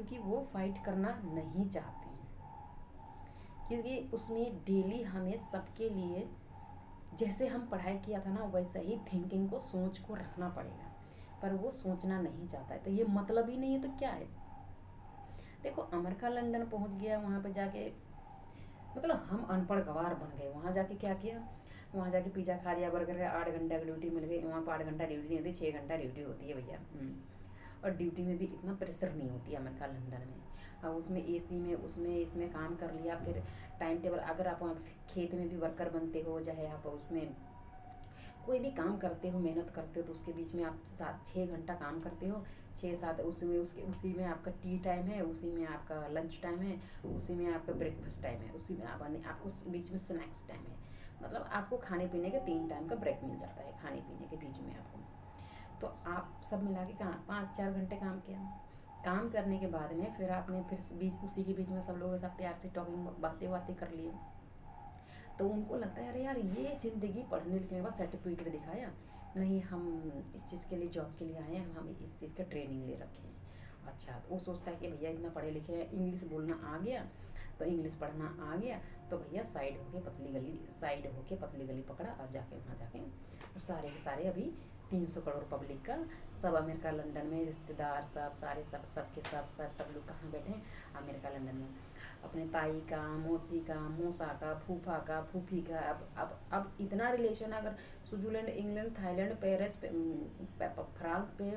क्योंकि वो फाइट करना नहीं चाहते हैं, क्योंकि उसमें डेली हमें सबके लिए जैसे हम पढ़ाई किया था ना वैसा ही थिंकिंग को, सोच को रखना पड़ेगा, पर वो सोचना नहीं चाहता है। तो ये मतलब ही नहीं है तो क्या है। देखो अमेरिका लंदन पहुंच गया, वहाँ पे जाके मतलब हम अनपढ़ गवार बन गए। वहाँ जाके क्या किया, वहाँ जाके पिज़्ज़ा खा लिया, बर्गर का 8 घंटा की ड्यूटी मिल गई। वहाँ पर 8 घंटा ड्यूटी नहीं होती, 6 घंटा ड्यूटी होती है भैया। और ड्यूटी में भी इतना प्रेशर नहीं होती है अमेरिका लंदन में। अब उसमें एसी में उसमें इसमें काम कर लिया, फिर टाइम टेबल, अगर आप वहाँ खेत में भी वर्कर बनते हो, चाहे आप उसमें कोई भी काम करते हो, मेहनत करते हो, तो उसके बीच में आप 7-6 घंटा काम करते हो, 6-7, उसमें उसके उसी में आपका टी टाइम है, उसी में आपका लंच टाइम है, उसी में आपका ब्रेकफास्ट टाइम है, उसी में आपको बीच में स्नैक्स टाइम है। मतलब आपको खाने पीने के 3 टाइम का ब्रेक मिल जाता है खाने पीने के बीच में आपको। तो आप सब मिला के कहाँ 5-4 घंटे काम किया। काम करने के बाद में फिर आपने फिर बीच उसी के बीच में सब लोगों के साथ प्यार से टॉकिंग बातें बातें कर लिए। तो उनको लगता है अरे यार ये ज़िंदगी पढ़ने लिखने के बाद सर्टिफिकेट दिखाया नहीं, हम इस चीज़ के लिए जॉब के लिए आए हैं, हम इस चीज़ का ट्रेनिंग ले रखे हैं। अच्छा, तो वो सोचता है कि भैया इतना पढ़े लिखे हैं, इंग्लिश बोलना आ गया, तो इंग्लिश पढ़ना आ गया, तो भैया साइड होके पतली गली पकड़ा और जाके वहाँ जाके और सारे के सारे अभी 300 करोड़ पब्लिक का सब अमेरिका लंदन में रिश्तेदार सब सारे सब के सब लोग कहाँ बैठे हैं, अमेरिका लंदन में। अपने ताई का, मौसी का, मौसा का, फूफा का, फूफी का। अब इतना रिलेशन, अगर स्विट्जरलैंड, इंग्लैंड, थाईलैंड, पेरिस पे, फ्रांस पे,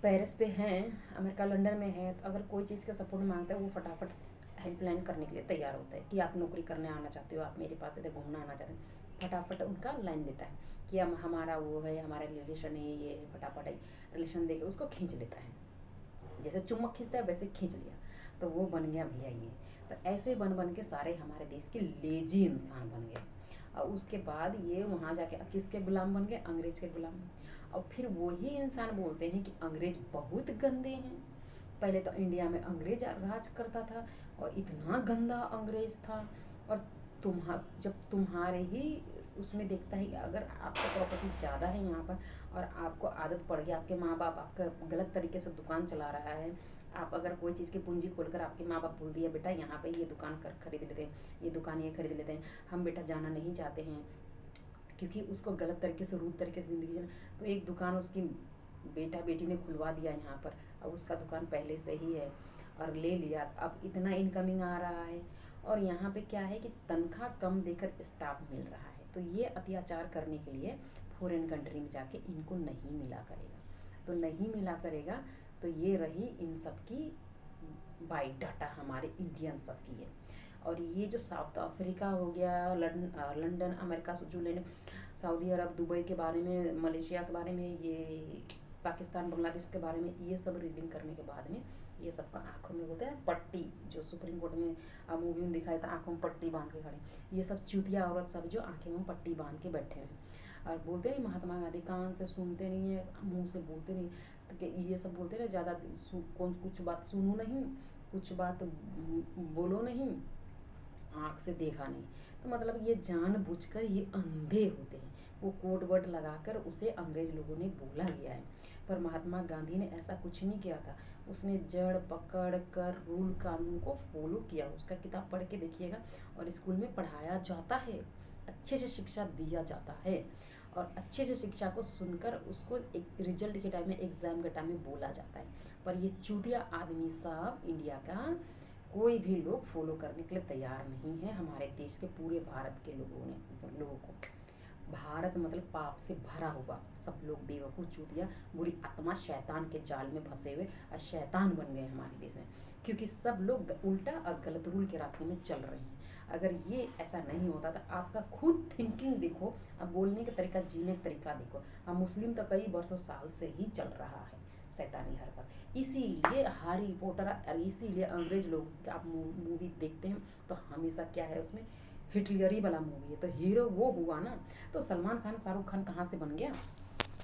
पेरिस पे हैं, अमेरिका लंदन में है, तो अगर कोई चीज़ का सपोर्ट मांगता है वो फटाफट हेल्पलाइन करने के लिए तैयार होता है कि आप नौकरी करने आना चाहते हो, आप मेरे पास इधर घूमना आना चाहते हो, फटाफट उनका लाइन देता है कि हम हमारा वो है, हमारा रिलेशन है, ये फटाफट रिलेशन दे के उसको खींच लेता है। जैसे चुम्बक खींचता है वैसे खींच लिया, तो वो बन गया भैया ये। तो ऐसे बन बन के सारे हमारे देश के लेजी इंसान बन गए। और उसके बाद ये वहाँ जाके किसके गुलाम बन गए, अंग्रेज के गुलाम। और फिर वही इंसान बोलते हैं कि अंग्रेज बहुत गंदे हैं। पहले तो इंडिया में अंग्रेज राज करता था और इतना गंदा अंग्रेज था। और जब तुम्हारे ही उसमें देखता है कि अगर आपका प्रॉपर्टी ज़्यादा है यहाँ पर और आपको आदत पड़ गई, आपके माँ बाप आपका गलत तरीके से दुकान चला रहा है, आप अगर कोई चीज़ की पूंजी खोलकर आपके माँ बाप बोल दिया बेटा यहाँ पे ये दुकान खरीद लेते हैं, ये दुकान ये खरीद लेते हैं, हम बेटा जाना नहीं चाहते हैं, क्योंकि उसको गलत तरीके से रूट तरीके से ज़िंदगी जीना। तो एक दुकान उसकी बेटा बेटी ने खुलवा दिया यहाँ पर, अब उसका दुकान पहले से ही है और ले लिया, अब इतना इनकमिंग आ रहा है। और यहाँ पे क्या है कि तनख्वाह कम देकर स्टाफ मिल रहा है, तो ये अत्याचार करने के लिए फॉरेन कंट्री में जाके इनको नहीं मिला करेगा। तो नहीं मिला करेगा, तो ये रही इन सब की बाइट डाटा हमारे इंडियन सब की है। और ये जो साउथ अफ्रीका हो गया, लंदन, अमेरिका, स्विट्जरलैंड, सऊदी अरब, दुबई के बारे में, मलेशिया के बारे में, ये पाकिस्तान, बांग्लादेश के बारे में, ये सब रीडिंग करने के बाद में ये सबका आंखों में बोलते हैं पट्टी, जो सुप्रीम कोर्ट में मूवी में दिखाया था, आंखों में पट्टी बांध के खड़े, ये सब चूतिया औरत सब जो आंखें में पट्टी बांध के बैठे हैं। और बोलते नहीं महात्मा गांधी, कान से सुनते नहीं है, मुंह से बोलते नहीं, तो ये सब बोलते ना ज़्यादा कौन कुछ बात सुनो नहीं, कुछ बात बोलो नहीं, आँख से देखा नहीं। तो मतलब ये जानबूझकर ये अंधे होते हैं, वो कोड वर्ड लगाकर उसे अंग्रेज लोगों ने बोला गया है। पर महात्मा गांधी ने ऐसा कुछ नहीं किया था, उसने जड़ पकड़ कर रूल कानून को फॉलो किया। उसका किताब पढ़ के देखिएगा, और स्कूल में पढ़ाया जाता है, अच्छे से शिक्षा दिया जाता है, और अच्छे से शिक्षा को सुनकर उसको एक रिजल्ट के टाइम में, एग्ज़ाम के टाइम में बोला जाता है। पर ये चूतिया आदमी सब इंडिया का कोई भी लोग फॉलो करने के लिए तैयार नहीं है, हमारे देश के पूरे भारत के लोगों को। भारत मतलब पाप से भरा हुआ, सब लोग बेवकूफ़, चूतिया, बुरी आत्मा, शैतान के जाल में फंसे हुए और शैतान बन गए हमारे देश में, क्योंकि सब लोग उल्टा और गलत रूल के रास्ते में चल रहे हैं। अगर ये ऐसा नहीं होता तो आपका खुद थिंकिंग देखो, अब बोलने का तरीका, जीने का तरीका देखो। हम मुस्लिम तो कई वर्षों साल से ही चल रहा है शैतानी हरकत, इसीलिए हैरी पॉटर और इसीलिए अंग्रेज लोग आप मूवी देखते हैं तो हमेशा क्या है उसमें, हिटलरी वाला मूवी है तो हीरो वो हुआ ना। तो सलमान खान, शाहरुख खान कहाँ से बन गया,